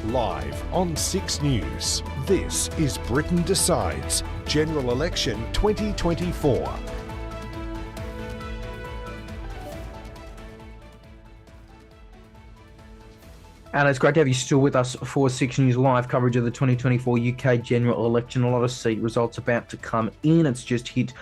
Live on 6 News, this is Britain Decides, General Election 2024. And it's great to have you still with us for 6 News Live coverage of the 2024 UK general election. A lot of seat results about to come in. It's just hit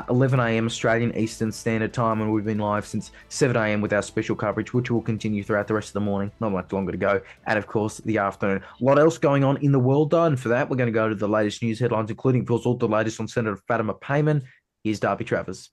11 a.m. Australian Eastern Standard Time, and we've been live since 7 a.m. with our special coverage, which will continue throughout the rest of the morning. Not much longer to go. And, of course, the afternoon. A lot else going on in the world, though, and for that, we're going to go to the latest news headlines, including, of course, all the latest on Senator Fatima Payman. Here's Darby Travers.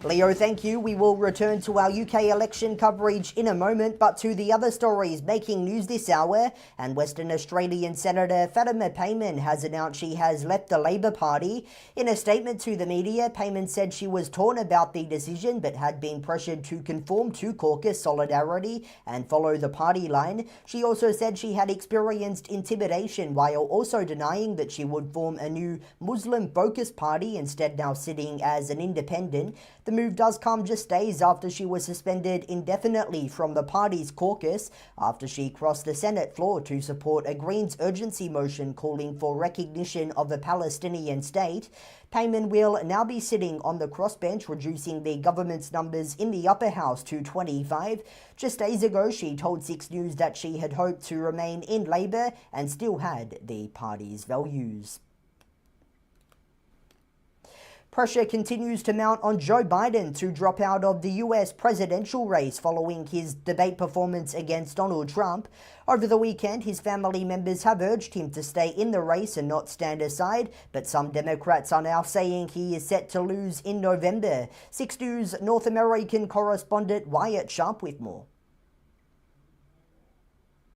Leo, thank you. We will return to our UK election coverage in a moment, but to the other stories making news this hour. And Western Australian Senator Fatima Payman has announced she has left the Labor Party. In a statement to the media, Payman said she was torn about the decision but had been pressured to conform to caucus solidarity and follow the party line. She also said she had experienced intimidation while also denying that she would form a new Muslim-focused party, instead now sitting as an independent. The move does come just days after she was suspended indefinitely from the party's caucus after she crossed the Senate floor to support a Greens urgency motion calling for recognition of a Palestinian state. Payman will now be sitting on the crossbench, reducing the government's numbers in the upper house to 25. Just days ago, she told 6 News that she had hoped to remain in Labor and still had the party's values. Pressure continues to mount on Joe Biden to drop out of the US presidential race following his debate performance against Donald Trump. Over the weekend, his family members have urged him to stay in the race and not stand aside, but some Democrats are now saying he is set to lose in November. 6 News North American correspondent Wyatt Sharp with more.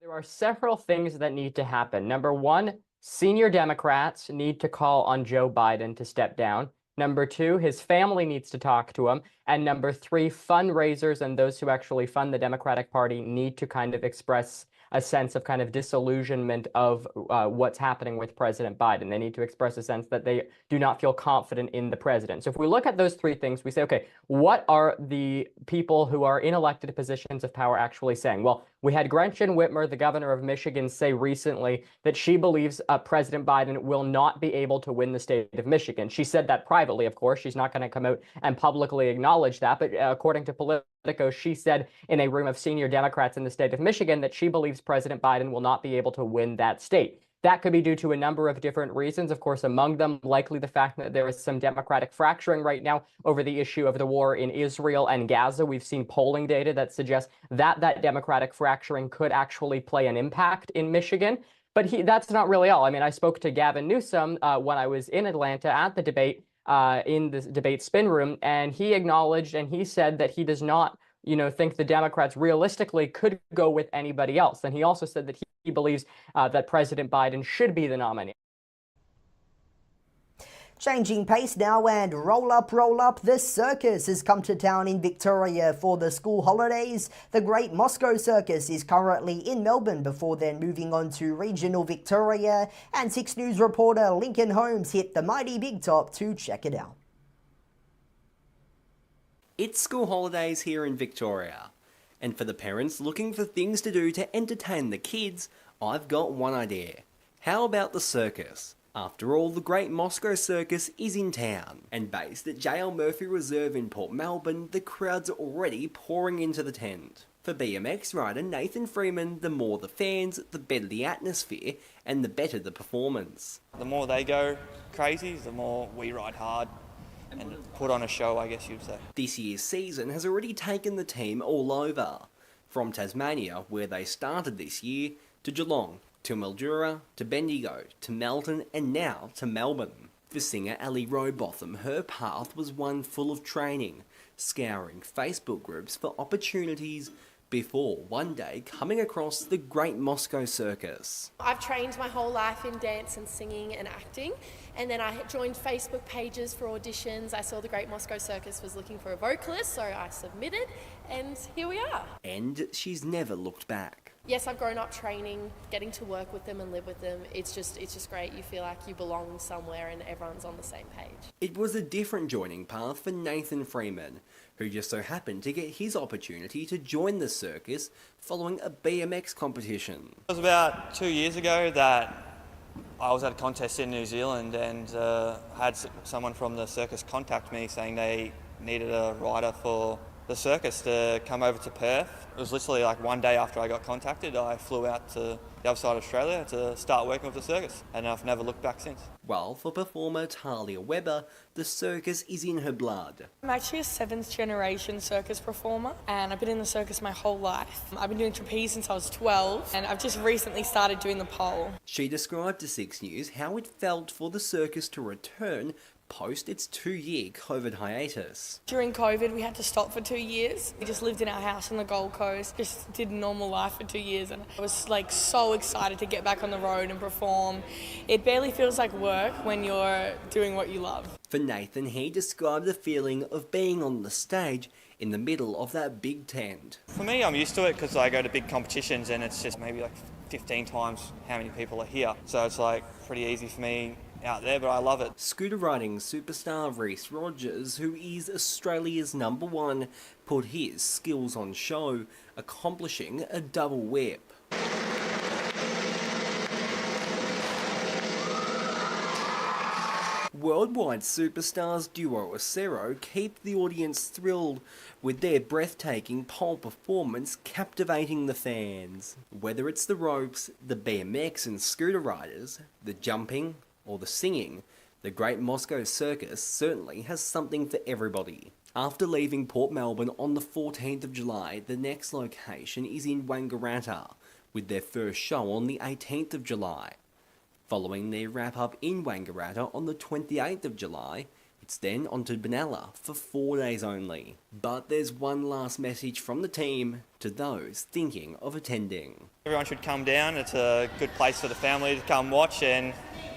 There are several things that need to happen. Number one, senior Democrats need to call on Joe Biden to step down. Number two, his family needs to talk to him. And number three, fundraisers and those who actually fund the Democratic Party need to kind of express a sense of kind of disillusionment of what's happening with President Biden. They need to express a sense that they do not feel confident in the president. So if we look at those three things, we say, okay, what are the people who are in elected positions of power actually saying? Well, we had Gretchen Whitmer, the governor of Michigan, say recently that she believes President Biden will not be able to win the state of Michigan. She said that privately, of course. She's not going to come out and publicly acknowledge that. But according to Politico, she said in a room of senior Democrats in the state of Michigan that she believes President Biden will not be able to win that state. That could be due to a number of different reasons. Of course, among them, likely the fact that there is some Democratic fracturing right now over the issue of the war in Israel and Gaza. We've seen polling data that suggests that that Democratic fracturing could actually play an impact in Michigan. But that's not really all. I mean, I spoke to Gavin Newsom when I was in Atlanta at the debate, in the debate spin room, and he acknowledged and he said that he does not think the Democrats realistically could go with anybody else. And he also said that he believes that President Biden should be the nominee. Changing pace now, and roll up, the circus has come to town in Victoria for the school holidays. The Great Moscow Circus is currently in Melbourne before then moving on to regional Victoria, and 6 News reporter Lincoln Holmes hit the mighty big top to check it out. It's school holidays here in Victoria, and for the parents looking for things to do to entertain the kids, I've got one idea. How about the circus? After all, the Great Moscow Circus is in town, and based at JL Murphy Reserve in Port Melbourne, the crowd's already pouring into the tent. For BMX rider Nathan Freeman, the more the fans, the better the atmosphere, and the better the performance. The more they go crazy, the more we ride hard and put on a show, I guess you'd say. This year's season has already taken the team all over. From Tasmania, where they started this year, to Geelong, to Mildura, to Bendigo, to Melton, and now to Melbourne. For singer Ali Rowbotham, her path was one full of training, scouring Facebook groups for opportunities before one day coming across the Great Moscow Circus. I've trained my whole life in dance and singing and acting, and then I joined Facebook pages for auditions. I saw the Great Moscow Circus was looking for a vocalist, so I submitted, and here we are. And she's never looked back. Yes, I've grown up training, getting to work with them and live with them. It's just great. You feel like you belong somewhere and everyone's on the same page. It was a different joining path for Nathan Freeman, who just so happened to get his opportunity to join the circus following a BMX competition. It was about 2 years ago that I was at a contest in New Zealand and had someone from the circus contact me saying they needed a rider for the circus to come over to Perth. It was literally like one day after I got contacted, I flew out to the other side of Australia to start working with the circus, and I've never looked back since. Well, for performer Talia Webber, the circus is in her blood. I'm actually a 7th generation circus performer, and I've been in the circus my whole life. I've been doing trapeze since I was 12, and I've just recently started doing the pole. She described to 6 News how it felt for the circus to return post its 2-year COVID hiatus. During COVID, we had to stop for 2 years. We just lived in our house on the Gold Coast, just did normal life for 2 years, and I was like so excited to get back on the road and perform. It barely feels like work when you're doing what you love. For Nathan, he described the feeling of being on the stage in the middle of that big tent. For me, I'm used to it because I go to big competitions and it's just maybe like 15 times how many people are here. So it's like pretty easy for me out there, but I love it. Scooter riding superstar Reese Rogers, who is Australia's #1, put his skills on show, accomplishing a double whip. Worldwide superstars duo Acero keep the audience thrilled with their breathtaking pole performance captivating the fans. Whether it's the ropes, the BMX and scooter riders, the jumping, or the singing, the Great Moscow Circus certainly has something for everybody. After leaving Port Melbourne on the 14th of July, the next location is in Wangaratta, with their first show on the 18th of July. Following their wrap-up in Wangaratta on the 28th of July, it's then on to Benalla for 4 days only. But there's one last message from the team to those thinking of attending. Everyone should come down. It's a good place for the family to come watch, and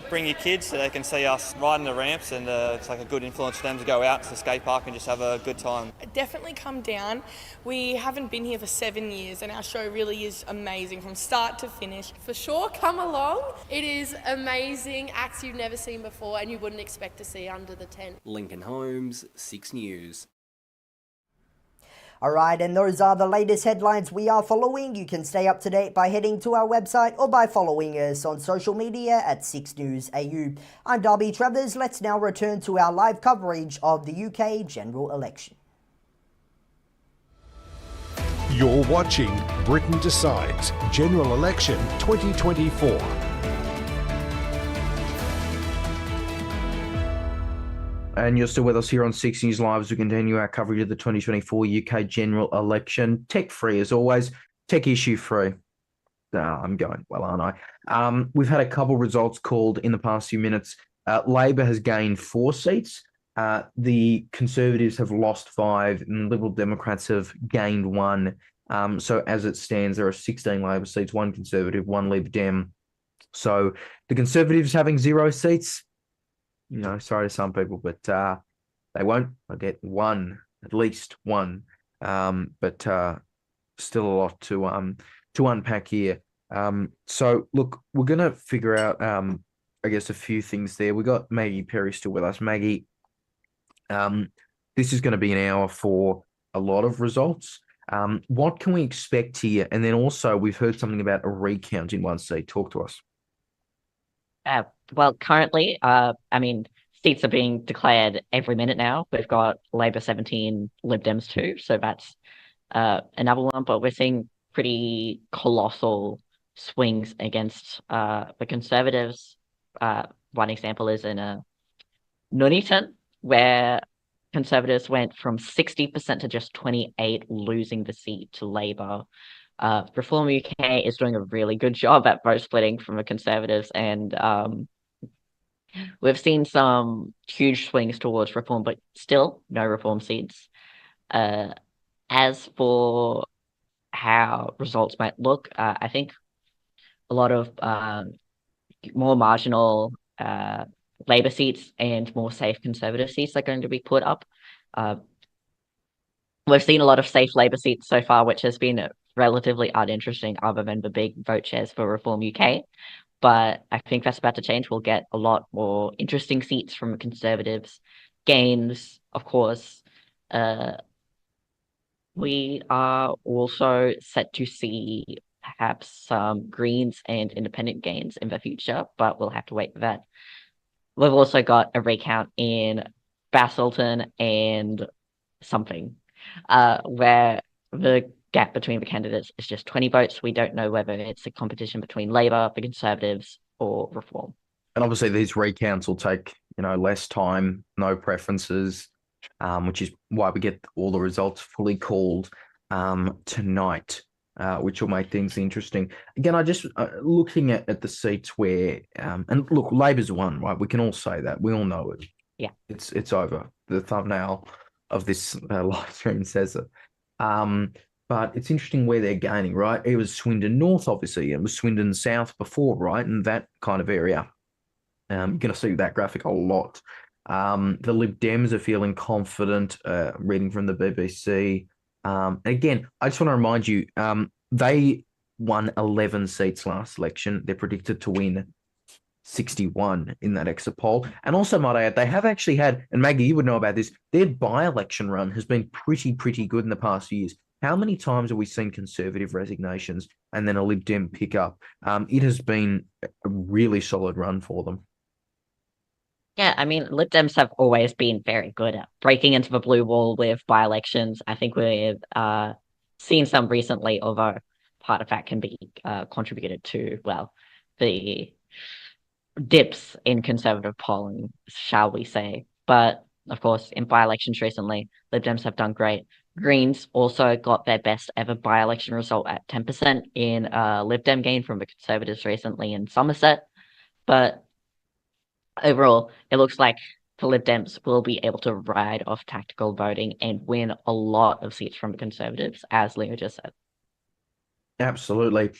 bring your kids so they can see us riding the ramps, and it's like a good influence for them to go out to the skate park and just have a good time. Definitely come down. We haven't been here for 7 years and our show really is amazing from start to finish. For sure, come along. It is amazing, acts you've never seen before and you wouldn't expect to see under the tent. Lincoln Holmes, 6 News. Alright, and those are the latest headlines we are following. You can stay up to date by heading to our website or by following us on social media at SIXNewsAU. I'm Darby Travers. Let's now return to our live coverage of the UK general election. You're watching Britain Decides General Election 2024. And you're still with us here on 6 News Live as we continue our coverage of the 2024 UK general election. Tech-free as always, tech issue-free. I'm going well, aren't I? We've had a couple results called in the past few minutes. Labor has gained 4 seats. The Conservatives have lost 5 and Liberal Democrats have gained 1. So as it stands, there are 16 Labor seats, 1 Conservative, 1 Lib Dem. So the Conservatives having 0 seats. You know, sorry to some people, but they won't. They'll get 1, at least 1. But still a lot to unpack here. So look, we're gonna figure out I guess a few things there. We got Maggie Perry still with us. Maggie, this is going to be an hour for a lot of results. What can we expect here? And then also we've heard something about a recount in one seat. Talk to us. Well, currently, seats are being declared every minute now. We've got Labor 17, Lib Dems 2, so that's another one. But we're seeing pretty colossal swings against the Conservatives. One example is in Nuneaton, where Conservatives went from 60% to just 28%, losing the seat to Labor. Reform UK is doing a really good job at vote splitting from the Conservatives, and we've seen some huge swings towards Reform, but still no Reform seats. As for how results might look, I think a lot of more marginal Labor seats and more safe Conservative seats are going to be put up. We've seen a lot of safe Labor seats so far, which has been relatively uninteresting other than the big vote shares for Reform UK. But I think that's about to change. We'll get a lot more interesting seats from Conservatives. Gains, of course. We are also set to see perhaps some Greens and Independent gains in the future, but we'll have to wait for that. We've also got a recount in Basildon and something, where the gap between the candidates is just 20 votes. We don't know whether it's a competition between Labour, the Conservatives, or Reform. And obviously these recounts will take, less time, no preferences, which is why we get all the results fully called tonight, which will make things interesting. Again, I just looking at the seats where, and look, Labor's won, right? We can all say that. We all know it. Yeah. It's over. The thumbnail of this live stream says it. But it's interesting where they're gaining, right? It was Swindon North, obviously. It was Swindon South before, right? And that kind of area. You're going to see that graphic a lot. The Lib Dems are feeling confident, reading from the BBC. Again, I just want to remind you, they won 11 seats last election. They're predicted to win 61 in that exit poll. And also, might I add, they have actually had, and Maggie, you would know about this, their by-election run has been pretty good in the past few years. How many times have we seen Conservative resignations and then a Lib Dem pick up? It has been a really solid run for them. Yeah, I mean, Lib Dems have always been very good at breaking into the blue wall with by-elections. I think we've seen some recently, although part of that can be contributed to, well, the dips in Conservative polling, shall we say. But, of course, in by-elections recently, Lib Dems have done great. Greens also got their best ever by-election result at 10% in Lib Dem gain from the Conservatives recently in Somerset. But overall, it looks like the Lib Dems will be able to ride off tactical voting and win a lot of seats from the Conservatives, as Leo just said. Absolutely.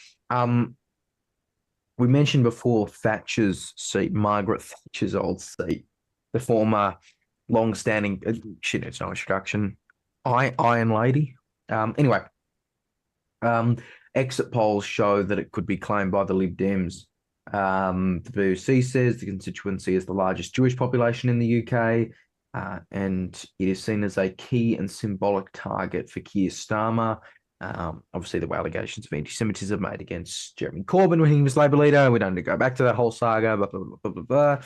We mentioned before Thatcher's seat, Margaret Thatcher's old seat, the former long-standing, it's no introduction, Iron Lady. Anyway, exit polls show that it could be claimed by the Lib Dems. The BBC says the constituency is the largest Jewish population in the UK, and it is seen as a key and symbolic target for Keir Starmer. Obviously, there were allegations of anti-Semitism made against Jeremy Corbyn when he was Labour leader. We don't need to go back to that whole saga, blah, blah, blah, blah,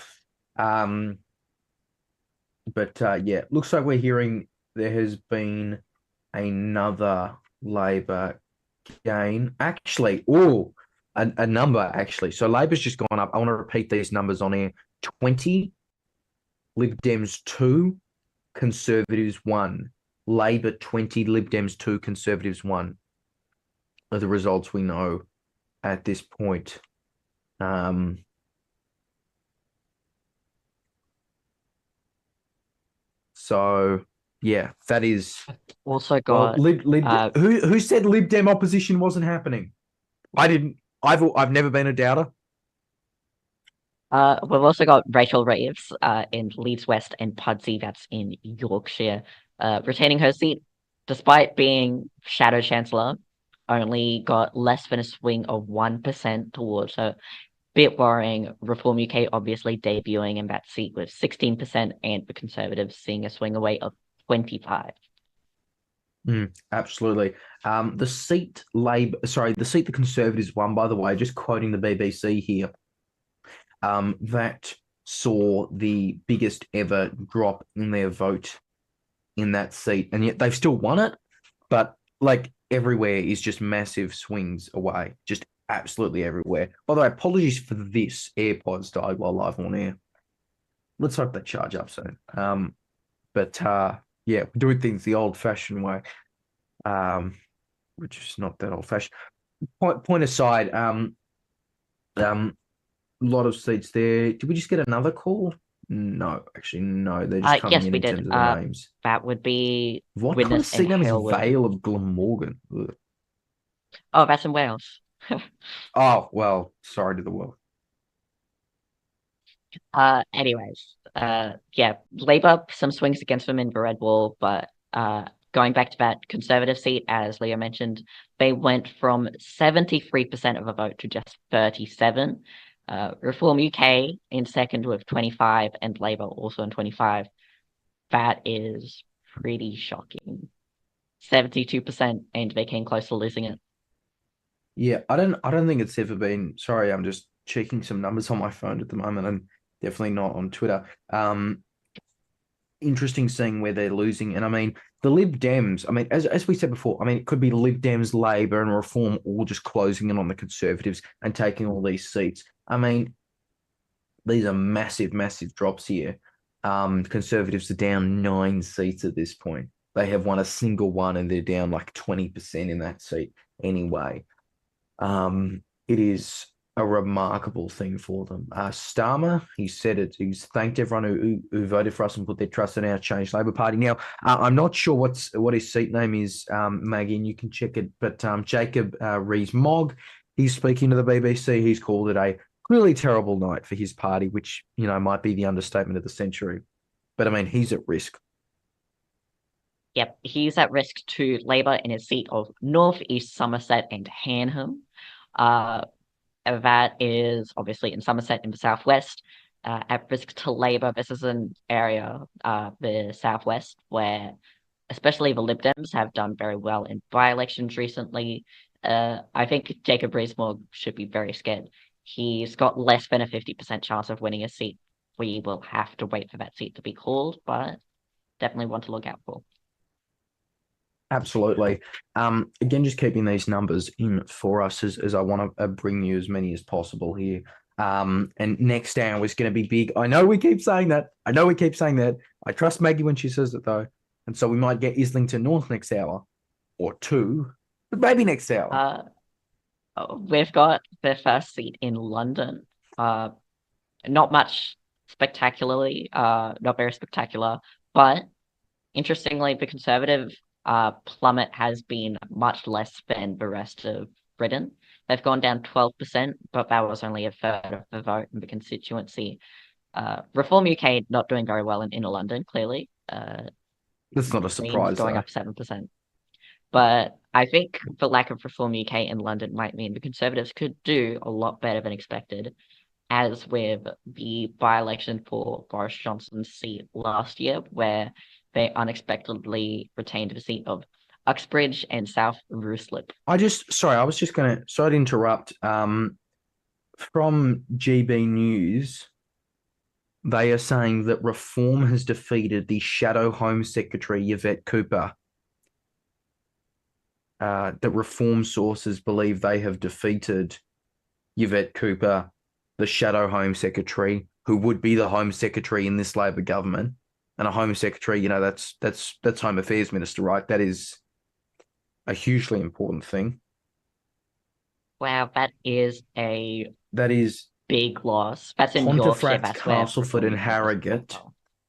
blah. But yeah, looks like we're hearing there has been another Labour gain. Actually, a number, actually. So Labor's just gone up. I want to repeat these numbers on air. 20, Lib Dems 2, Conservatives 1. Labor 20, Lib Dems 2, Conservatives 1 are the results we know at this point. So yeah, that is also got who said Lib Dem opposition wasn't happening? I didn't. I've never been a doubter. We've also got Rachel Reeves in Leeds West and Pudsey, that's in Yorkshire, retaining her seat despite being Shadow Chancellor. Only got less than a swing of 1% towards her. Bit worrying. Reform UK obviously debuting in that seat with 16%, and the Conservatives seeing a swing away of 25%. Absolutely. The seat the Conservatives won, by the way, just quoting the BBC here, that saw the biggest ever drop in their vote in that seat, and yet they've still won it, but like everywhere is just massive swings away, just absolutely everywhere. By the way, apologies for this. AirPods died while live on air. Let's hope they charge up soon. But yeah, we're doing things the old-fashioned way, which is not that old-fashioned. Point aside, a lot of seats there. Did we just get another call? No, actually, no. They're just coming in terms of the names. That would be what kind of seat name is Vale of Glamorgan? Ugh. Oh, that's in Wales. Oh, well, sorry to the world. Anyways, yeah, Labour, some swings against them in the Red Wall, but going back to that Conservative seat, as Leo mentioned, they went from 73% of the vote to just 37%. Reform UK in second with 25%, and Labour also in 25%. That is pretty shocking. 72%, and they came close to losing it. Yeah, I don't think it's ever been. Sorry, I'm just checking some numbers on my phone at the moment. I'm definitely not on Twitter. Interesting seeing where they're losing. And I mean, the Lib Dems, I mean, as we said before, I mean, it could be Lib Dems, Labor, and Reform all just closing in on the Conservatives and taking all these seats. I mean, these are massive, massive drops here. Conservatives are down 9 seats at this point. They have won a single one, and they're down like 20% in that seat anyway. It is a remarkable thing for them. Starmer, he said it. He's thanked everyone who voted for us and put their trust in our Change Labor Party. Now, I'm not sure what his seat name is, Maggie, and you can check it. But Jacob Rees-Mogg, he's speaking to the BBC. He's called it a really terrible night for his party, which might be the understatement of the century. But I mean, he's at risk. Yep, he's at risk to Labour in his seat of North East Somerset and Hanham. That is obviously in Somerset in the southwest. At risk to Labour, this is an area, the southwest, where especially the Lib Dems have done very well in by-elections recently. I think Jacob Rees-Mogg should be very scared. He's got less than a 50% chance of winning a seat. We will have to wait for that seat to be called, but definitely want to look out for. Absolutely. Again, just keeping these numbers in for us as I want to bring you as many as possible here. And next hour is going to be big. I know we keep saying that. I trust Maggie when she says it, though. And so we might get Islington North next hour or 2, but maybe next hour. We've got the first seat in London. Not much spectacularly, not very spectacular, but interestingly, the Conservative plummet has been much less than the rest of Britain. They've gone down 12%, but that was only a third of the vote in the constituency. Reform UK not doing very well in Inner London, clearly. That's not a surprise. Going up 7%. But I think the lack of Reform UK in London might mean the Conservatives could do a lot better than expected, as with the by-election for Boris Johnson's seat last year, where they unexpectedly retained the seat of Uxbridge and South Ruislip. Sorry to interrupt. From GB News, they are saying that Reform has defeated the Shadow Home Secretary, Yvette Cooper. That Reform sources believe they have defeated Yvette Cooper, the Shadow Home Secretary, who would be the Home Secretary in this Labor government. And a Home Secretary, that's Home Affairs Minister, right? That is a hugely important thing. Wow, that is big loss. That's in Pontefract, Yorkshire, Castleford, and Harrogate.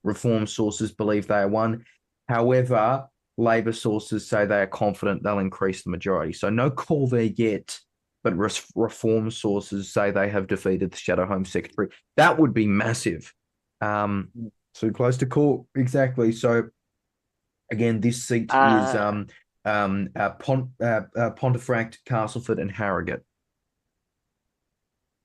Reform sources believe they are won. However, Labor sources say they are confident they'll increase the majority. So no call there yet, but Reform sources say they have defeated the Shadow Home Secretary. That would be massive. So close to call, exactly. So again, this seat is Pontefract, Castleford, and Harrogate.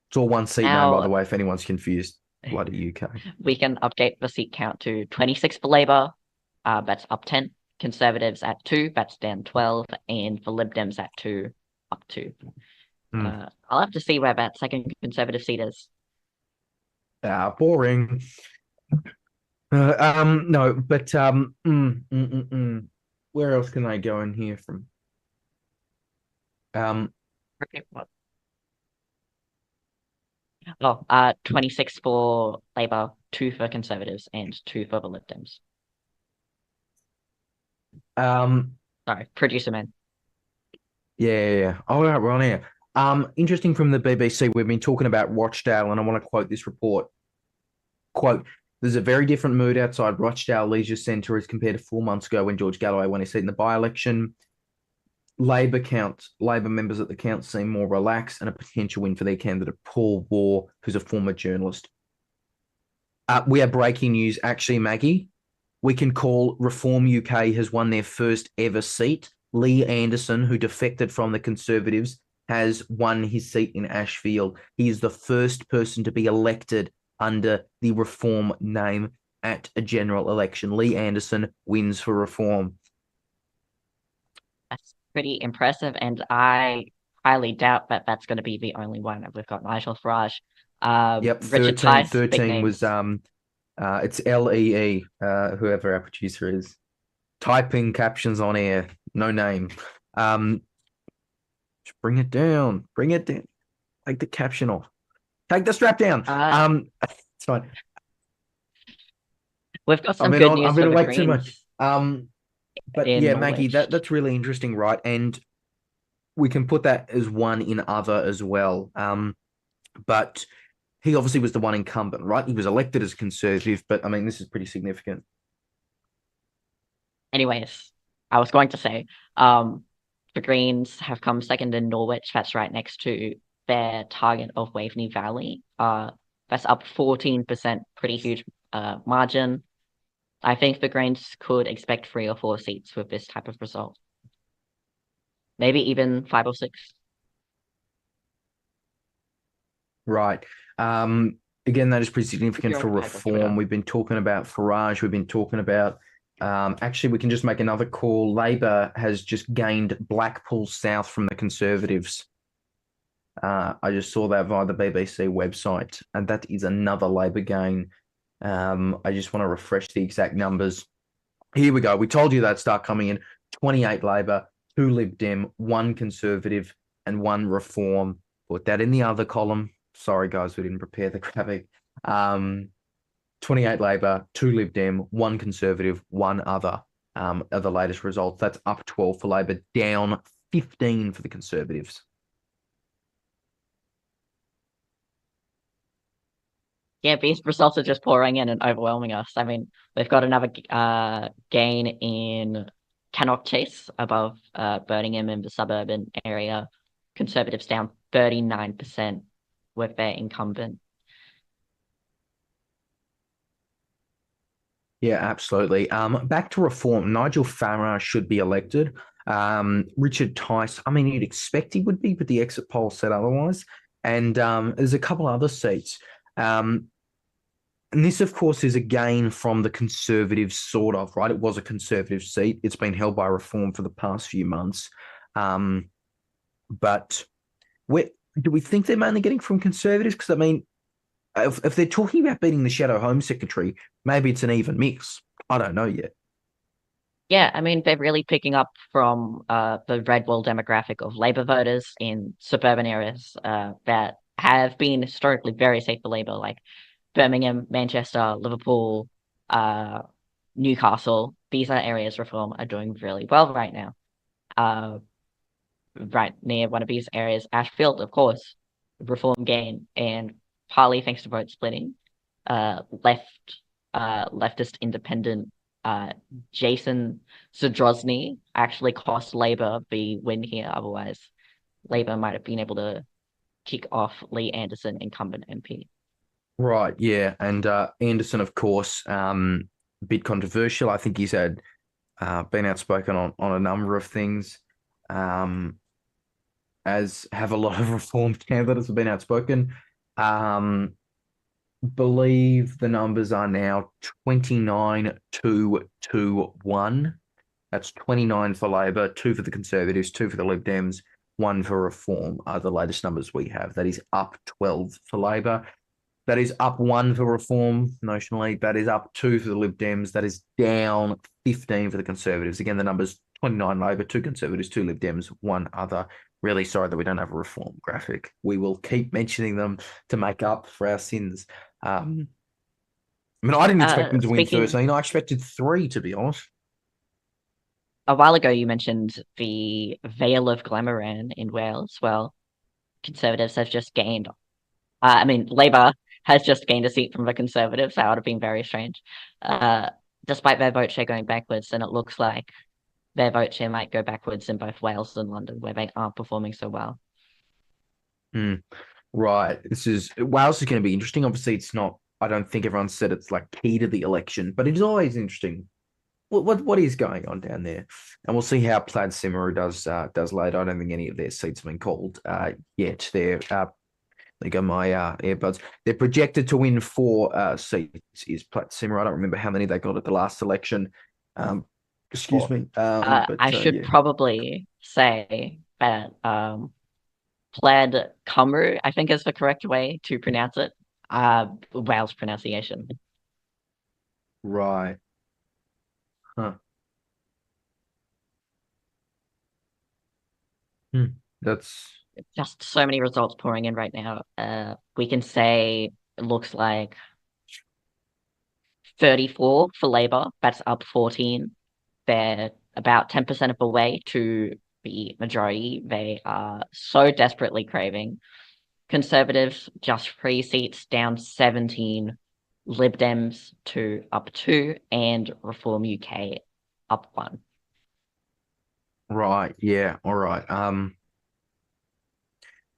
It's all one seat now, by the way, if anyone's confused. Bloody UK. We can update the seat count to 26 for Labour. That's up 10. Conservatives at 2. That's down 12. And for Lib Dems at 2, up 2. I'll have to see where that second Conservative seat is. Boring. No, but where else can I go in here from? Okay, what? 26 for Labour, 2 for Conservatives, and 2 for the Lib Dems. Sorry, producer man. Yeah. All right, we're on here. Interesting from the BBC, we've been talking about Rochdale, and I want to quote this report. Quote, "There's a very different mood outside Rochdale Leisure Centre as compared to 4 months ago when George Galloway won his seat in the by-election. Labor members at the count seem more relaxed and a potential win for their candidate, Paul Waugh, who's a former journalist." We have breaking news, actually, Maggie. we can call Reform UK has won their first ever seat. Lee Anderson, who defected from the Conservatives, has won his seat in Ashfield. He is the first person to be elected under the Reform name at a general election. Lee Anderson wins for Reform. That's pretty impressive, and I highly doubt that that's going to be the only one. We've got Nigel Farage. Yep, Richard 13, Tice, 13 was it's LEE, whoever our producer is. Typing captions on air, no name. Just bring it down. Bring it down. Take the caption off. Take the strap down. It's fine. We've got some good news. I've been for the awake too Greens. much. But in yeah, Maggie, Norwich. that's really interesting, right? And we can put that as one in other as well. But he obviously was the one incumbent, right? He was elected as Conservative, but I mean, this is pretty significant. Anyways, I was going to say, the Greens have come second in Norwich. That's right next to their target of Waveney Valley. That's up 14%, pretty huge margin. I think the Greens could expect 3 or 4 seats with this type of result. Maybe even 5 or 6. Right. Again, that is pretty significant for Reform. We've been talking about Farage. We've been talking about actually, we can just make another call. Labor has just gained Blackpool South from the Conservatives. I just saw that via the BBC website, and that is another Labor gain. I just want to refresh the exact numbers. Here we go. We told you that'd start coming in. 28 Labor, 2 Lib Dem, 1 Conservative, and 1 Reform. Put that in the other column. Sorry, guys, we didn't prepare the graphic. 28 Labor, 2 Lib Dem, 1 Conservative, 1 other are the latest results. That's up 12 for Labor, down 15 for the Conservatives. Yeah, these results are just pouring in and overwhelming us. I mean, we've got another gain in Cannock Chase above Birmingham in the suburban area. Conservatives down 39% with their incumbent. Yeah, absolutely. Back to Reform. Nigel Farage should be elected. Richard Tice, I mean, you'd expect he would be, but the exit poll said otherwise. And there's a couple other seats. And this, of course, is a gain from the Conservatives, sort of, right? It was a Conservative seat. It's been held by Reform for the past few months. But do we think they're mainly getting from Conservatives? Because, I mean, if they're talking about beating the Shadow Home Secretary, maybe it's an even mix. I don't know yet. Yeah, I mean, they're really picking up from the red wall demographic of Labour voters in suburban areas that have been historically very safe for Labour, like Birmingham, Manchester, Liverpool, Newcastle. These are areas Reform are doing really well right now. Right near one of these areas, Ashfield, of course, Reform gain, and partly thanks to vote splitting, leftist independent Jason Zadrozny actually cost Labour the win here. Otherwise, Labour might have been able to kick off Lee Anderson, incumbent MP. Right, yeah. And Anderson, of course, a bit controversial. I think he's had been outspoken on a number of things, as have a lot of Reform candidates have been outspoken. Believe the numbers are now 29-2-1. That's 29 for Labor, 2 for the Conservatives, 2 for the Lib Dems, 1 for Reform are the latest numbers we have. That is up 12 for Labor. That is up 1 for Reform notionally. That is up 2 for the Lib Dems. That is down 15 for the Conservatives. Again, the numbers 29 Labor, 2 Conservatives, 2 Lib Dems, 1 other. Really sorry that we don't have a Reform graphic. We will keep mentioning them to make up for our sins. I mean, I didn't expect them to win 13. I expected 3, to be honest. A while ago, you mentioned the Vale of Glamorgan in Wales. Well, Conservatives have just gained. Labour has just gained a seat from the Conservatives. That would have been very strange. Despite their vote share going backwards, and it looks like their vote share might go backwards in both Wales and London, where they aren't performing so well. Right. Wales is going to be interesting. Obviously, it's not, I don't think everyone said it's like key to the election, but it is always interesting what is going on down there, and we'll see how Plaid Cymru does later. I don't think any of their seats have been called yet. They go my earbuds. They're projected to win 4 seats. Is Plaid Cymru? I don't remember how many they got at the last election. Excuse me. I should probably say that Plaid Cymru, I think is the correct way to pronounce it. Wales pronunciation. Right. Huh. That's Just so many results pouring in right now. We can say it looks like 34 for Labour. That's up 14. They're about 10% of the way to the majority they are so desperately craving. Conservatives just 3 seats, down 17. Lib Dems up 2, and Reform UK up 1. right. Yeah. All right.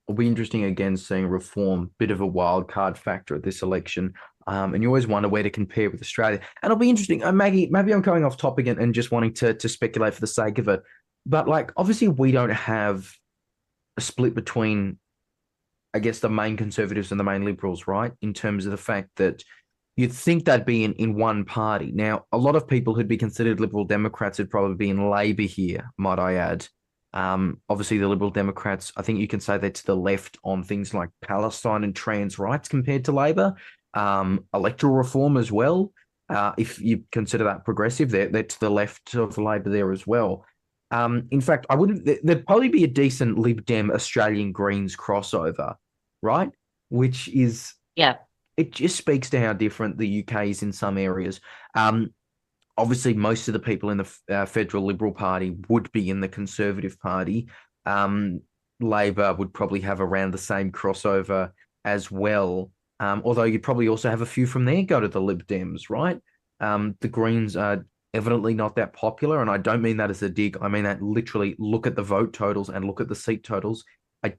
It'll be interesting again seeing Reform, bit of a wild card factor at this election. And you always wonder where to compare with Australia. And it'll be interesting. Maggie, maybe I'm going off topic and just wanting to speculate for the sake of it. But like, obviously, we don't have a split between, I guess, the main Conservatives and the main Liberals, right? In terms of the fact that you'd think they'd be in one party. Now, a lot of people who'd be considered Liberal Democrats would probably be in Labor here, might I add. Obviously, the Liberal Democrats, I think you can say they're to the left on things like Palestine and trans rights compared to Labor. Electoral reform as well. If you consider that progressive, they're to the left of Labor there as well. In fact, there'd probably be a decent Lib Dem Australian Greens crossover, right? Which is, it just speaks to how different the UK is in some areas. Obviously, most of the people in the Federal Liberal Party would be in the Conservative Party. Labor would probably have around the same crossover as well. Although you'd probably also have a few from there go to the Lib Dems, right? The Greens are evidently not that popular, and I don't mean that as a dig. I mean that literally look at the vote totals and look at the seat totals.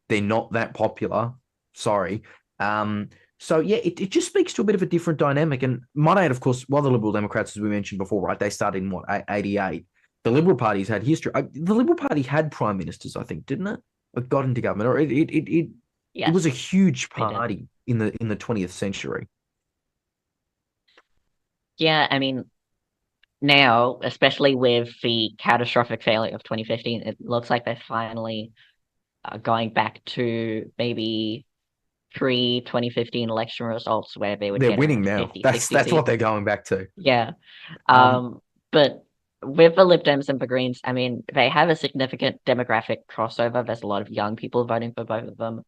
They're not that popular. Sorry. So, yeah, it just speaks to a bit of a different dynamic. And might add, of course, while the Liberal Democrats, as we mentioned before, right, they started in, 88? The Liberal Party's had history. The Liberal Party had prime ministers, I think, didn't it? It got into government. Or it was a huge party in the 20th century. Yeah, I mean, now, especially with the catastrophic failure of 2015, it looks like they're finally going back to maybe pre-2015 election results where they would get winning now. 50, that's what they're going back to. Yeah. But with the Lib Dems and the Greens, I mean, they have a significant demographic crossover. There's a lot of young people voting for both of them.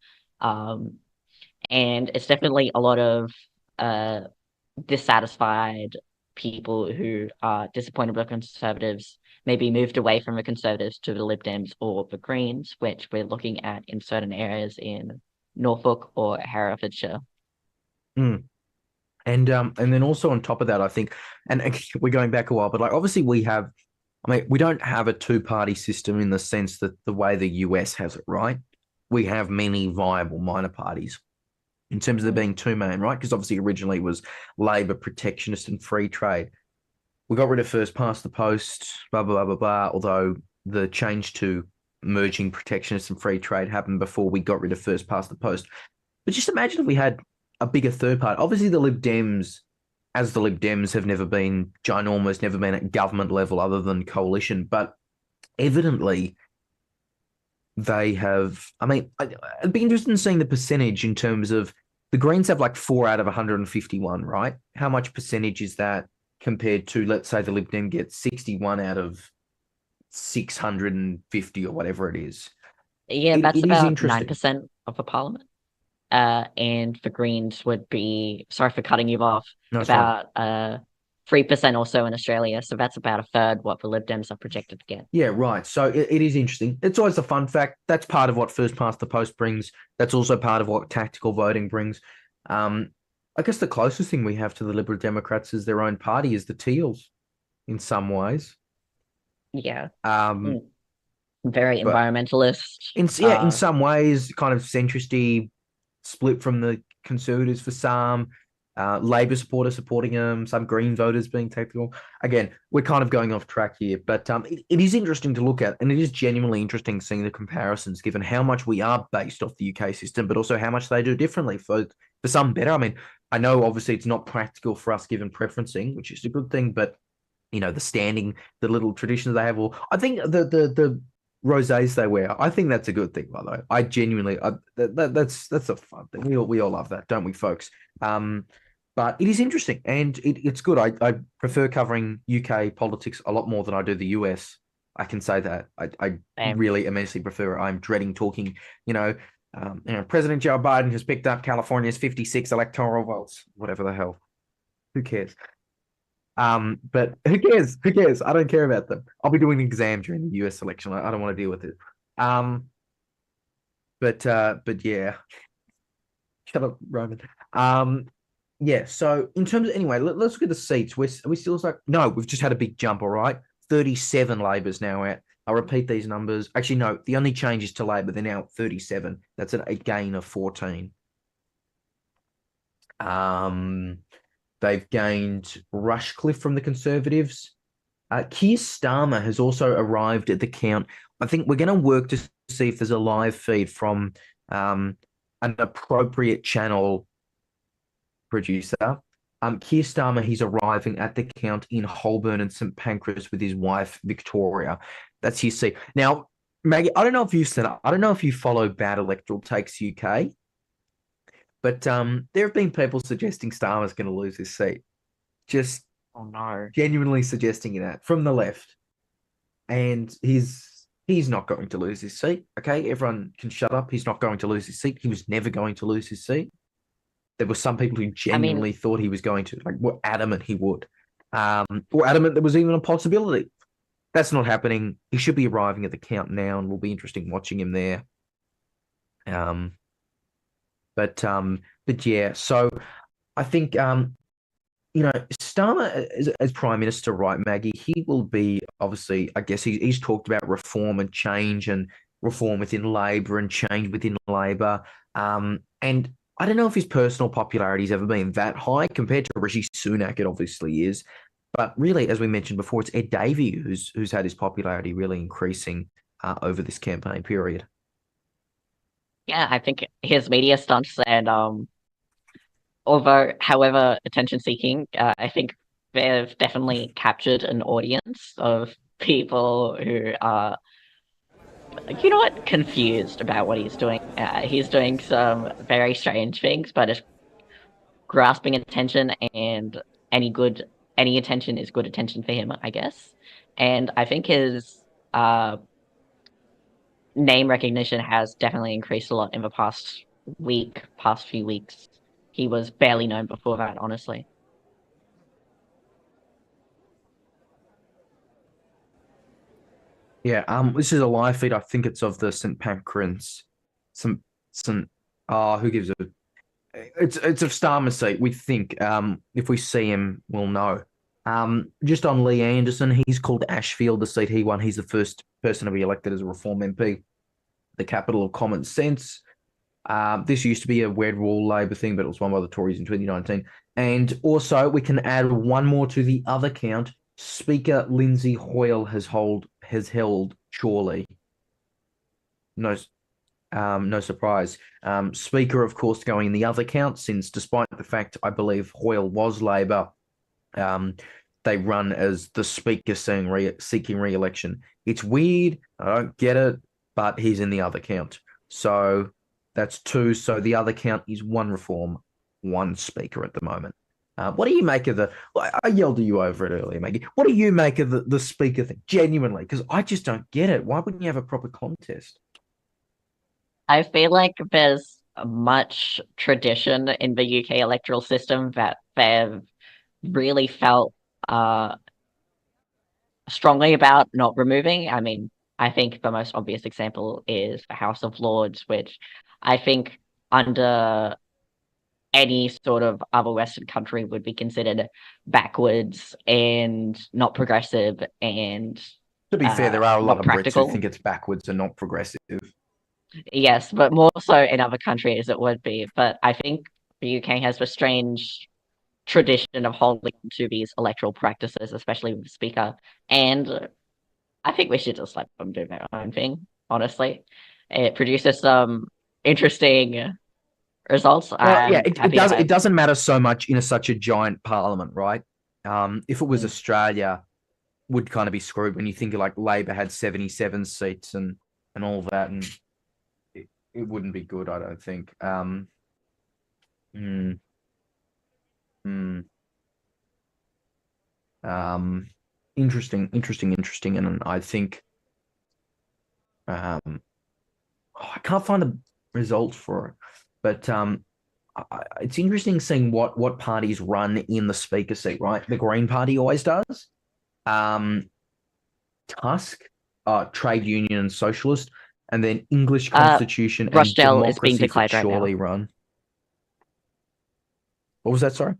And it's definitely a lot of dissatisfied people who are disappointed with Conservatives, maybe moved away from the Conservatives to the Lib Dems or the Greens, which we're looking at in certain areas in Norfolk or Herefordshire. And then also on top of that, I think, and we're going back a while, but like obviously we don't have a two-party system in the sense that the way the US has it, right? We have many viable minor parties in terms of there being two main, right? Because obviously originally it was Labor, protectionist, and free trade. We got rid of first past the post, blah, blah, blah, blah, blah, although the change to merging protectionist and free trade happened before we got rid of first past the post. But just imagine if we had a bigger third party. Obviously, the Lib Dems, as the Lib Dems, have never been ginormous, never been at government level other than coalition. But evidently, they have. I mean, I'd be interested in seeing the percentage in terms of the Greens have like 4 out of 151, right? How much percentage is that compared to, let's say, the Lib Dem gets 61 out of 650 or whatever it is? Yeah, that's about 9% of the parliament. And the Greens would be, sorry for cutting you off, about 3% or so in Australia. So that's about a third what the Lib Dems are projected to get. Yeah, right. So it is interesting. It's always a fun fact. That's part of what first past the post brings. That's also part of what tactical voting brings. I guess the closest thing we have to the Liberal Democrats is their own party is the Teals in some ways. Yeah. Very environmentalist. In some ways, kind of centristy, split from the Conservatives for some. Labor supporters supporting him, some Green voters being tactical. Again, we're kind of going off track here, but it is interesting to look at, and it is genuinely interesting seeing the comparisons, given how much we are based off the UK system, but also how much they do differently. For some better. I mean, I know obviously it's not practical for us given preferencing, which is a good thing, but the standing, the little traditions they have, or I think the rosés they wear, I think that's a good thing, by the way. I genuinely, that's a fun thing. We all love that, don't we, folks? But it is interesting and it's good. I prefer covering UK politics a lot more than I do the US. I can say that. I really immensely prefer it. I'm dreading talking, President Joe Biden has picked up California's 56 electoral votes, whatever the hell. Who cares? But who cares? Who cares? I don't care about them. I'll be doing an exam during the US election. I don't want to deal with it. But yeah. Shut up, Roman. Yeah, so in terms of, anyway, let's look at the seats. Are we still like, no, we've just had a big jump, all right? 37 Labor's now out. I'll repeat these numbers. Actually, no, the only change is to Labor. They're now at 37. That's a gain of 14. They've gained Rushcliffe from the Conservatives. Keir Starmer has also arrived at the count. I think we're going to work to see if there's a live feed from an appropriate channel producer. Keir Starmer, he's arriving at the count in Holborn and St Pancras with his wife, Victoria. That's his seat. Now, Maggie, I don't know if you follow Bad Electoral Takes UK, but there have been people suggesting Starmer's going to lose his seat. Just genuinely suggesting that from the left. And he's not going to lose his seat. Okay, everyone can shut up. He's not going to lose his seat. He was never going to lose his seat. There were some people who genuinely thought he was going to, were adamant he would. Or adamant there was even a possibility. That's not happening. He should be arriving at the count now, and will be interesting watching him there. But yeah, so I think, Starmer as Prime Minister, right, Maggie, he will be, obviously, I guess he's talked about reform and change and reform within Labor and change within Labor. And I don't know if his personal popularity's ever been that high compared to Rishi Sunak. It obviously is, but really, as we mentioned before, it's Ed Davey who's had his popularity really increasing over this campaign period. Yeah, I think his media stunts and however attention-seeking, I think they've definitely captured an audience of people who are, confused about what he's doing. He's doing some very strange things, but it's grasping attention, and any attention is good attention for him, I guess. And I think his name recognition has definitely increased a lot in the past few weeks. He was barely known before that, honestly. Yeah, this is a live feed. I think it's of the St Pancras. Who gives a? It's of Starmer's seat. We think. If we see him, we'll know. Just on Lee Anderson, he's called Ashfield, the seat he won. He's the first person to be elected as a Reform MP, the capital of common sense. This used to be a Wed Wall Labor thing, but it was won by the Tories in 2019. And also, we can add one more to the other count. Speaker Lindsay Hoyle has held Chorley. No surprise. Speaker, of course, going in the other count, since despite the fact I believe Hoyle was Labor, they run as the Speaker seeking re-election. It's weird. I don't get it, but he's in the other count. So that's two. So the other count is one Reform, one Speaker at the moment. What do you make of I yelled at you over it earlier, Maggie. What do you make of the Speaker thing? Genuinely, because I just don't get it. Why wouldn't you have a proper contest? I feel like there's much tradition in the UK electoral system that they've really felt strongly about not removing. I mean, I think the most obvious example is the House of Lords, which I think under any sort of other Western country would be considered backwards and not progressive. And to be fair, there are a lot of practical. Brits who think it's backwards and not progressive. Yes, but more so in other countries it would be. But I think the UK has a strange tradition of holding to these electoral practices, especially with the speaker. And I think we should just let them do their own thing, honestly. It produces some interesting results. Well, yeah, I'm happy to have. it doesn't matter so much in such a giant parliament, right? If it was Australia, would kind of be screwed when you think of like Labor had 77 seats and all that, and it wouldn't be good, I don't think. Interesting, and I think I can't find the results for it, but it's interesting seeing what parties run in the speaker seat, right? The Green Party always does. Tusk, Trade Union and Socialist, and then English Constitution and Rochdale is being Democracy declared right now. surely run. What was that, sorry?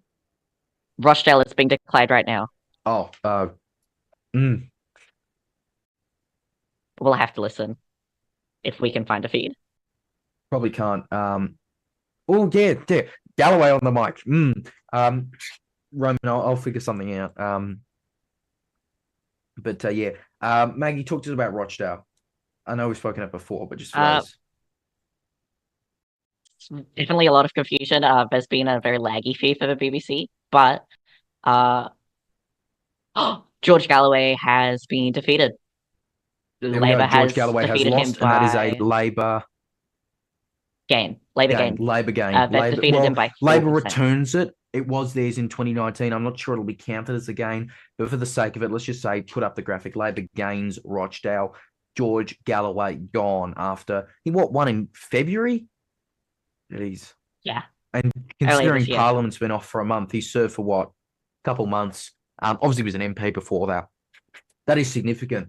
Rochdale is being declared right now. Oh, We'll have to listen if we can find a feed. probably can't. Oh yeah, Galloway on the mic. Roman, I'll figure something out. But yeah, Maggie, talk to us about Rochdale. I know we've spoken it before, but just for those. Definitely a lot of confusion. There's been a very laggy feed for the BBC, but George Galloway has been defeated. Labor George Galloway has lost, and that is a Labor gain. Labor gain. Labor gain. They've defeated him by 4%. Labor returns it. It was theirs in 2019. I'm not sure it'll be counted as a gain, but for the sake of it, let's just say put up the graphic. Labor gains Rochdale. George Galloway gone after he won in February. Jeez. Yeah. And considering Parliament's been off for a month, he served for what? A couple months. Obviously, he was an MP before that. That is significant.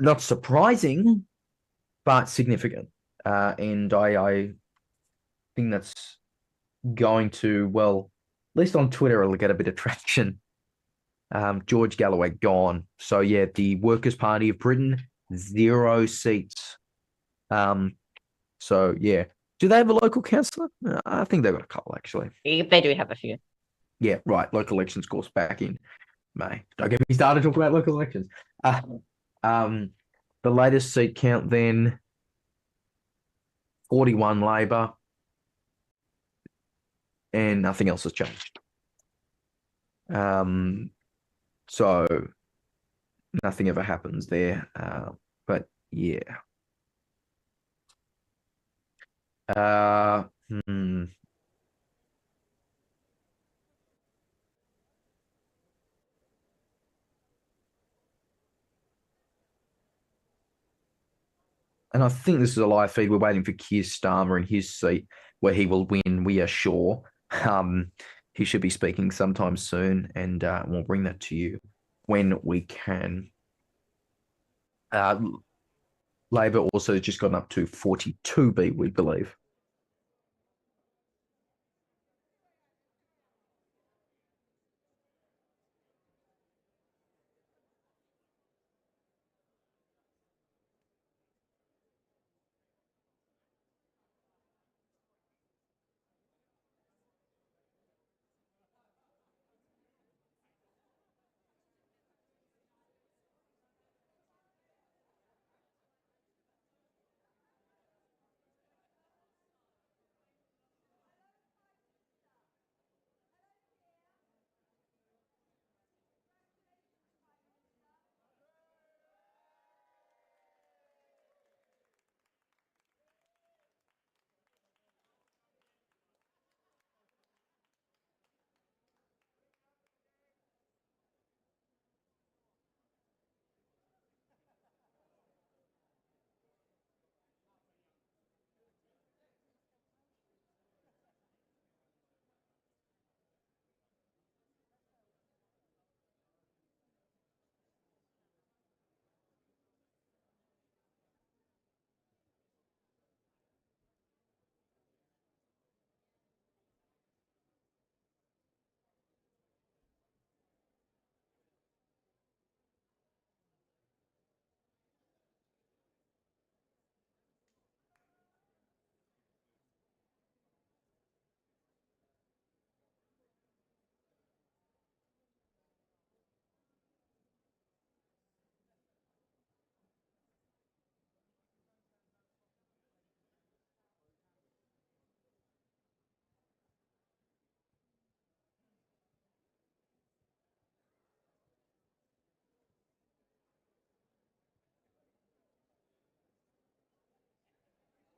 Not surprising, but significant. And I think that's going to, well, at least on Twitter, it'll get a bit of traction. George Galloway gone. So yeah, the Workers' Party of Britain, 0 seats. So yeah. Do they have a local councillor? I think they've got a couple, actually. They do have a few. Yeah, right. Local elections course back in May. Don't get me started talking about local elections. The latest seat count then, 41 Labor, and nothing else has changed. So nothing ever happens there. But yeah. And I think this is a live feed. We're waiting for Keir Starmer in his seat where he will win, we are sure. He should be speaking sometime soon, and we'll bring that to you when we can. Labor also just gotten up to 42B, we believe.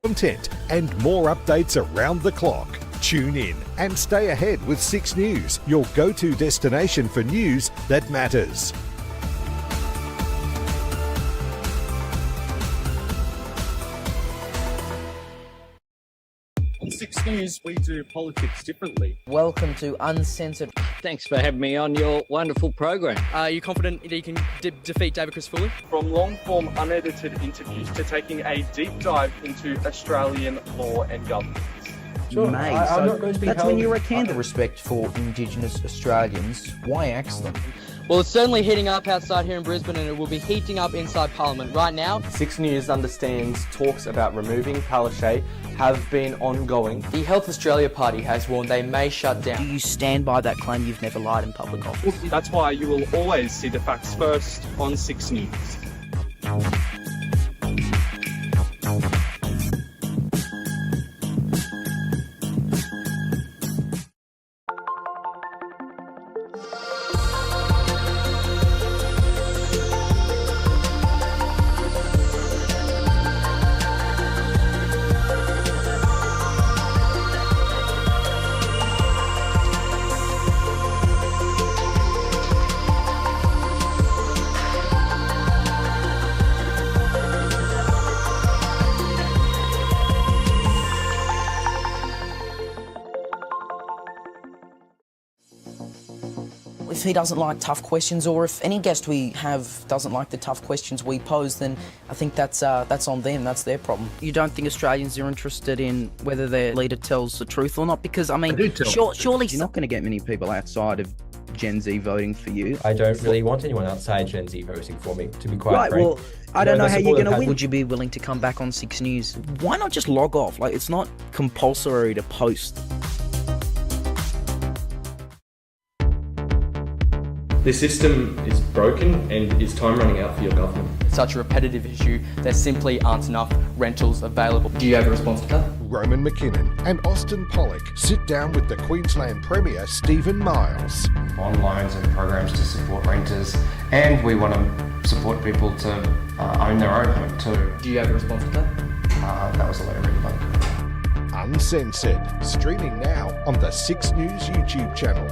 content and more updates around the clock. Tune in and stay ahead with 6 News, your go-to destination for news that matters. On 6 News, we do politics differently. Welcome to Uncensored. Thanks for having me on your wonderful program. Are you confident that you can defeat David Chris fully? From long-form unedited interviews to taking a deep dive into Australian law and government. Sure. That's when you recant the respect for Indigenous Australians. Why axe them? Well, it's certainly heating up outside here in Brisbane, and it will be heating up inside Parliament right now. 6 News understands talks about removing Palaszczuk have been ongoing. The Health Australia Party has warned they may shut down. Do you stand by that claim you've never lied in public office? That's why you will always see the facts first on 6 News. If he doesn't like tough questions, or if any guest we have doesn't like the tough questions we pose, then I think that's on them. That's their problem. You don't think Australians are interested in whether their leader tells the truth or not? Because I mean, surely you're not going to get many people outside of Gen Z voting for you. I don't really want anyone outside Gen Z voting for me, to be quite frank. Well, I don't know how you're going to win. Would you be willing to come back on 6 News? Why not just log off? Like, it's not compulsory to post. The system is broken and is time running out for your government. It's such a repetitive issue, there simply aren't enough rentals available. Do you have a response to that? Roman McKinnon and Austin Pollock sit down with the Queensland Premier Stephen Miles. On loans and programs to support renters, and we want to support people to own their own home too. Do you have a response to that? That was a letter written by the Premier. Uncensored, streaming now on the 6 News YouTube channel.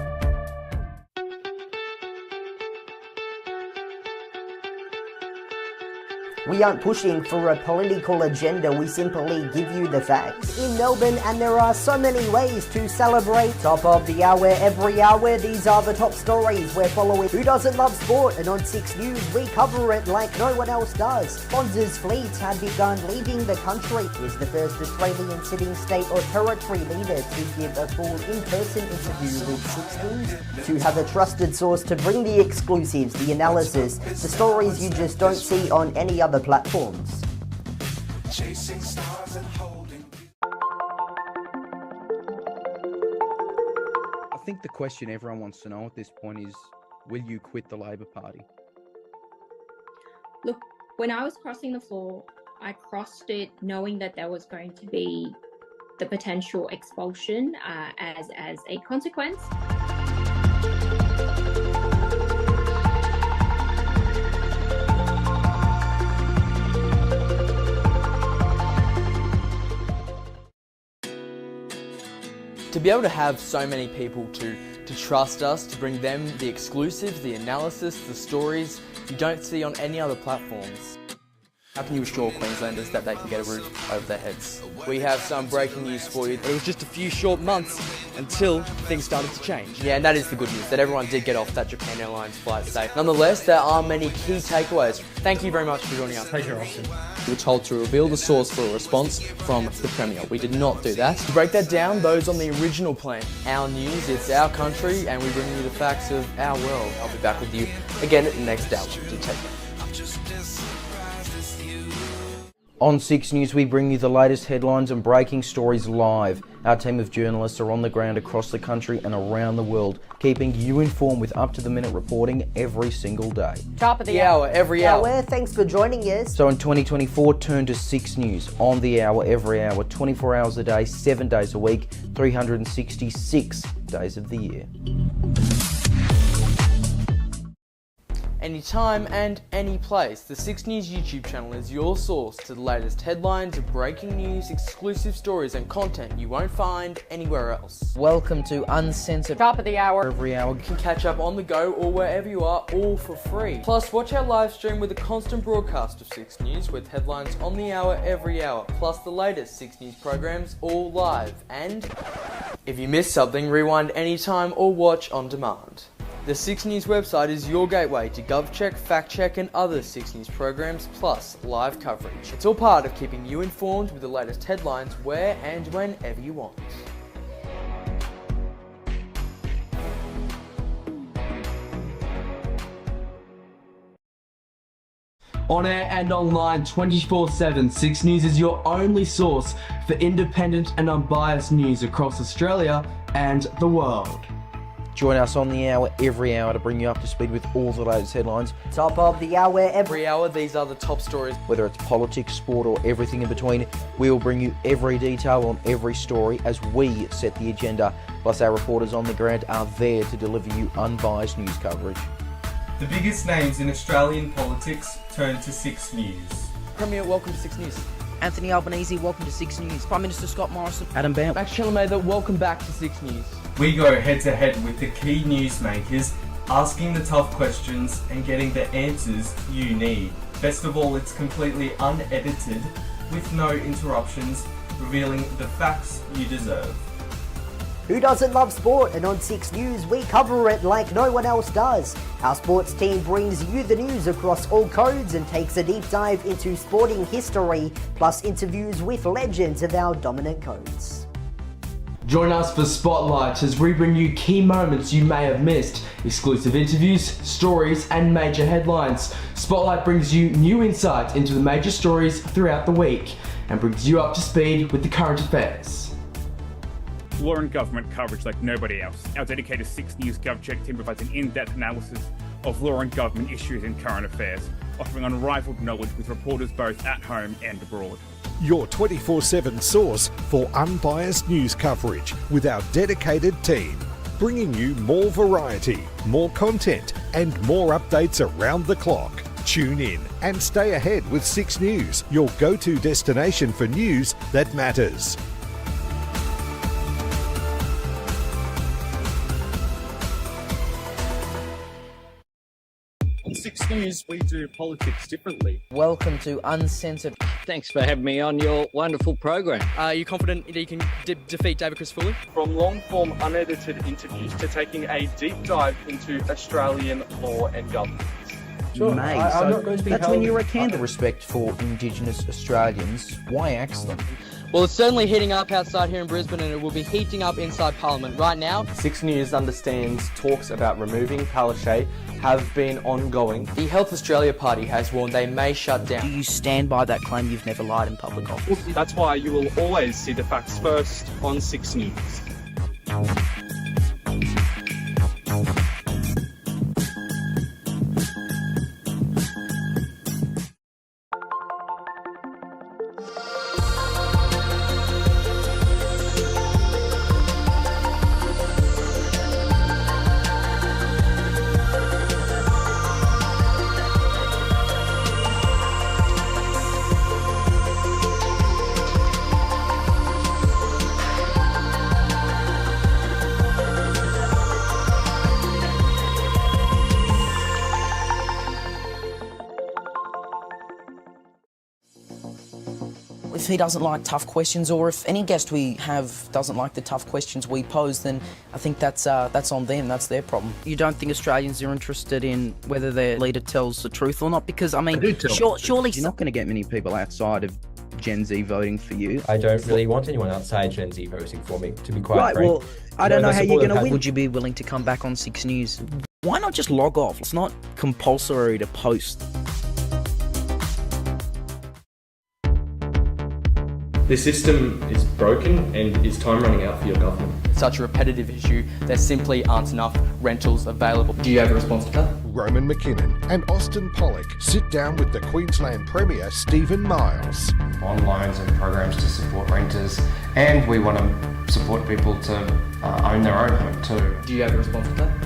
We aren't pushing for a political agenda, we simply give you the facts. In Melbourne, and there are so many ways to celebrate. Top of the hour, every hour, these are the top stories we're following. Who doesn't love sport? And on 6 News, we cover it like no one else does. Sponsors' fleets have begun leaving the country. Is the first Australian sitting state or territory leader to give a full in-person interview with 6 News. To have a trusted source to bring the exclusives, the analysis, the stories you just don't see on any other platforms. Chasing stars and holding. I think the question everyone wants to know at this point is, will you quit the Labor Party? Look, when I was crossing the floor, I crossed it knowing that there was going to be the potential expulsion as a consequence. To be able to have so many people to trust us, to bring them the exclusives, the analysis, the stories you don't see on any other platforms. How can you assure Queenslanders that they can get a roof over their heads? We have some breaking news for you. It was just a few short months until things started to change. Yeah, and that is the good news, that everyone did get off that Japan Airlines flight safe. Nonetheless, there are many key takeaways. Thank you very much for joining us. Pleasure, Austin. We were told to reveal the source for a response from the Premier. We did not do that. To break that down, those on the original plan. Our news, it's our country, and we bring you the facts of our world. I'll be back with you again next hour. Do take care. On 6 News, we bring you the latest headlines and breaking stories live. Our team of journalists are on the ground across the country and around the world, keeping you informed with up-to-the-minute reporting every single day. Top of the hour, every hour. Thanks for joining us. So in 2024, turn to 6 News, on the hour, every hour, 24 hours a day, 7 days a week, 366 days of the year. anytime and any place. The 6 News YouTube channel is your source to the latest headlines, breaking news, exclusive stories and content you won't find anywhere else. Welcome to Uncensored. Top of the hour. Every hour. You can catch up on the go or wherever you are, all for free. Plus, watch our live stream with a constant broadcast of 6 News with headlines on the hour every hour, plus the latest 6 News programs all live. And if you miss something, rewind anytime or watch on demand. The 6 News website is your gateway to GovCheck, FactCheck and other 6 News programs, plus live coverage. It's all part of keeping you informed with the latest headlines where and whenever you want. On air and online 24/7, 6 News is your only source for independent and unbiased news across Australia and the world. Join us on the hour every hour to bring you up to speed with all the latest headlines. Top of the hour Every hour, these are the top stories. Whether it's politics, sport or everything in between, we'll bring you every detail on every story as we set the agenda. Plus our reporters on the ground are there to deliver you unbiased news coverage. The biggest names in Australian politics turn to 6 News. Premier, welcome to 6 News. Anthony Albanese, welcome to 6 News. Prime Minister Scott Morrison. Adam Bandt. Max Chalametha, welcome back to 6 News. We go head to head with the key newsmakers, asking the tough questions and getting the answers you need. Best of all, it's completely unedited, with no interruptions, revealing the facts you deserve. Who doesn't love sport? And on 6 News, we cover it like no one else does. Our sports team brings you the news across all codes and takes a deep dive into sporting history, plus interviews with legends of our dominant codes. Join us for Spotlight as we bring you key moments you may have missed, exclusive interviews, stories and major headlines. Spotlight brings you new insight into the major stories throughout the week and brings you up to speed with the current affairs. Law and government coverage like nobody else. Our dedicated 6 News GovCheck team provides an in-depth analysis of law and government issues and current affairs, offering unrivaled knowledge with reporters both at home and abroad. Your 24/7 source for unbiased news coverage with our dedicated team, bringing you more variety, more content and more updates around the clock. Tune in and stay ahead with 6 News, your go-to destination for news that matters. On 6 News, we do politics differently. Welcome to Uncensored. Thanks for having me on your wonderful program. Are you confident that you can defeat David Chris fully? From long-form unedited interviews to taking a deep dive into Australian law and government. Sure. May. I'm not going to be that's held- when you recant the respect for Indigenous Australians. Why axe them? Well, it's certainly heating up outside here in Brisbane and it will be heating up inside Parliament right now. 6 News understands talks about removing Palaszczuk have been ongoing. The Health Australia Party has warned they may shut down. Do you stand by that claim you've never lied in public office? That's why you will always see the facts first on 6 News. If he doesn't like tough questions, or if any guest we have doesn't like the tough questions we pose, then I think that's on them. That's their problem. You don't think Australians are interested in whether their leader tells the truth or not? Because I mean, surely you're not going to get many people outside of Gen Z voting for you. I don't really want anyone outside Gen Z voting for me, to be quite Right. frank. Well, I don't know how you're going to have- win. Would you be willing to come back on 6 News? Why not just log off? It's not compulsory to post. The system is broken and is time running out for your government. Such a repetitive issue, there simply aren't enough rentals available. Do you have a response to that? Roman McKinnon and Austin Pollock sit down with the Queensland Premier Stephen Miles. On loans and programs to support renters, and we want to support people to own their own home too. Do you have a response to that?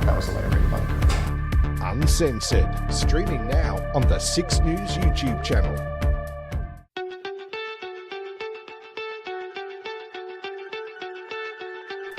That was a letter written by the Premier. Uncensored, streaming now on the 6 News YouTube channel.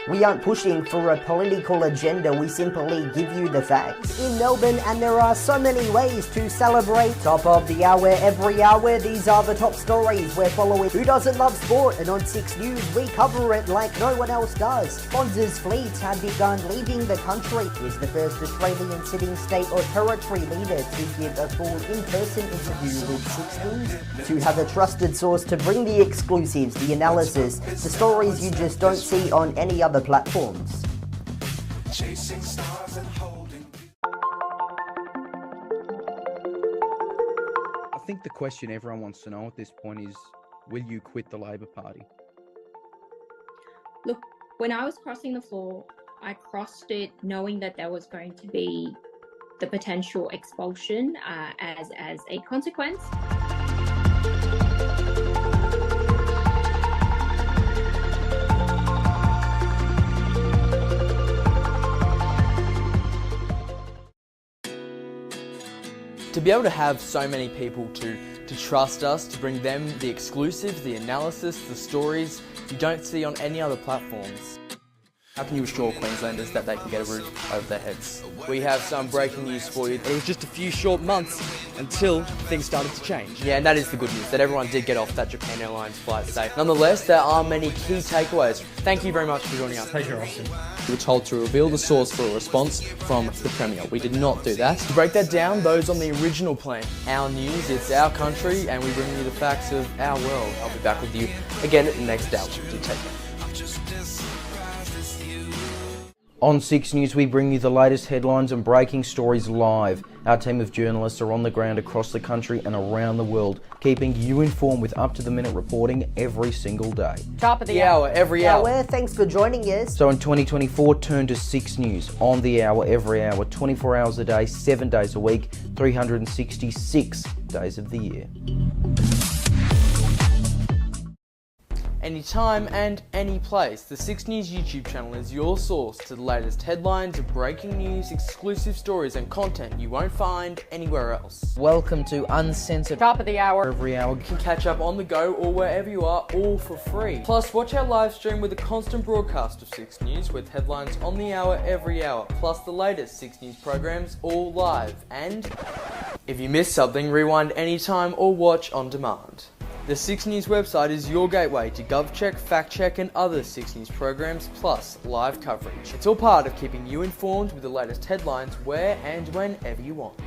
We aren't pushing for a political agenda, we simply give you the facts. In Melbourne, and there are so many ways to celebrate. Top of the hour, every hour, these are the top stories we're following. Who doesn't love sport? And on 6 News, we cover it like no one else does. Bonz's fleets have begun leaving the country. Is the first Australian sitting state or territory leader to give a full in-person interview with 6 News. To have a trusted source to bring the exclusives, the analysis, the stories you just don't see on any other platforms. Chasing stars and holding. I think the question everyone wants to know at this point is, will you quit the Labor Party? Look, when I was crossing the floor, I crossed it knowing that there was going to be the potential expulsion as a consequence. To be able to have so many people to trust us, to bring them the exclusive, the analysis, the stories you don't see on any other platforms. How can you assure Queenslanders that they can get a roof over their heads? We have some breaking news for you. It was just a few short months until things started to change. Yeah, and that is the good news, that everyone did get off that Japan Airlines flight safe. Nonetheless, there are many key takeaways. Thank you very much for joining us. Pleasure, Austin. We were told to reveal the source for a response from the Premier. We did not do that. To break that down, those on the original plan. Our news, it's our country, and we bring you the facts of our world. I'll be back with you again at the next hour. Do take care. On 6 News, we bring you the latest headlines and breaking stories live. Our team of journalists are on the ground across the country and around the world, keeping you informed with up-to-the-minute reporting every single day. Top of the hour, every hour. Thanks for joining us. So in 2024, turn to 6 News, on the hour, every hour, 24 hours a day, 7 days a week, 366 days of the year. Anytime and any place, the 6 News YouTube channel is your source to the latest headlines, breaking news, exclusive stories and content you won't find anywhere else. Welcome to Uncensored. Top of the hour. Every hour. You can catch up on the go or wherever you are, all for free. Plus, watch our live stream with a constant broadcast of 6 News with headlines on the hour, every hour, plus the latest 6 News programs all live. And if you miss something, rewind anytime or watch on demand. The 6 News website is your gateway to GovCheck, FactCheck and other 6 News programs, plus live coverage. It's all part of keeping you informed with the latest headlines where and whenever you want.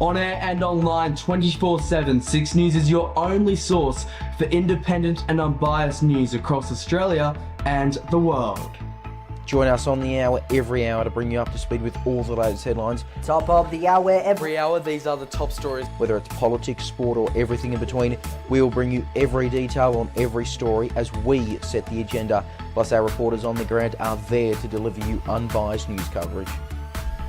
On air and online 24/7, 6 News is your only source for independent and unbiased news across Australia and the world. Join us on the hour, every hour, to bring you up to speed with all the latest headlines. Top of the hour, every hour, these are the top stories. Whether it's politics, sport or everything in between, we will bring you every detail on every story as we set the agenda. Plus our reporters on the ground are there to deliver you unbiased news coverage.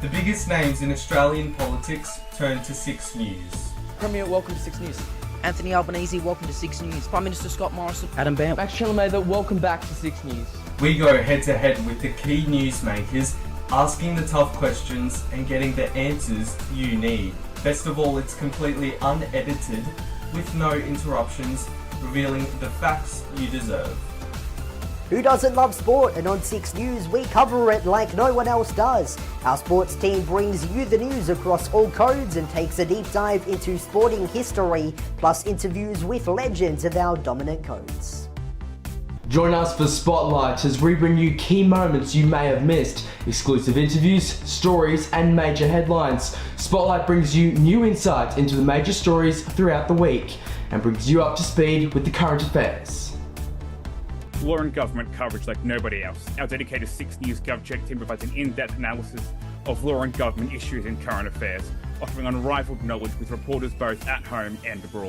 The biggest names in Australian politics turn to 6 News. Premier, welcome to 6 News. Anthony Albanese, welcome to 6 News. Prime Minister Scott Morrison. Adam Bandt. Max Chalametha, welcome back to 6 News. We go head to head with the key newsmakers, asking the tough questions and getting the answers you need. Best of all, it's completely unedited, with no interruptions, revealing the facts you deserve. Who doesn't love sport? And on 6 News, we cover it like no one else does. Our sports team brings you the news across all codes and takes a deep dive into sporting history, plus interviews with legends of our dominant codes. Join us for Spotlight as we bring you key moments you may have missed, exclusive interviews, stories and major headlines. Spotlight brings you new insight into the major stories throughout the week and brings you up to speed with the current affairs. Law and government coverage like nobody else. Our dedicated 6 News GovCheck team provides an in-depth analysis of law and government issues in current affairs, offering unrivaled knowledge with reporters both at home and abroad.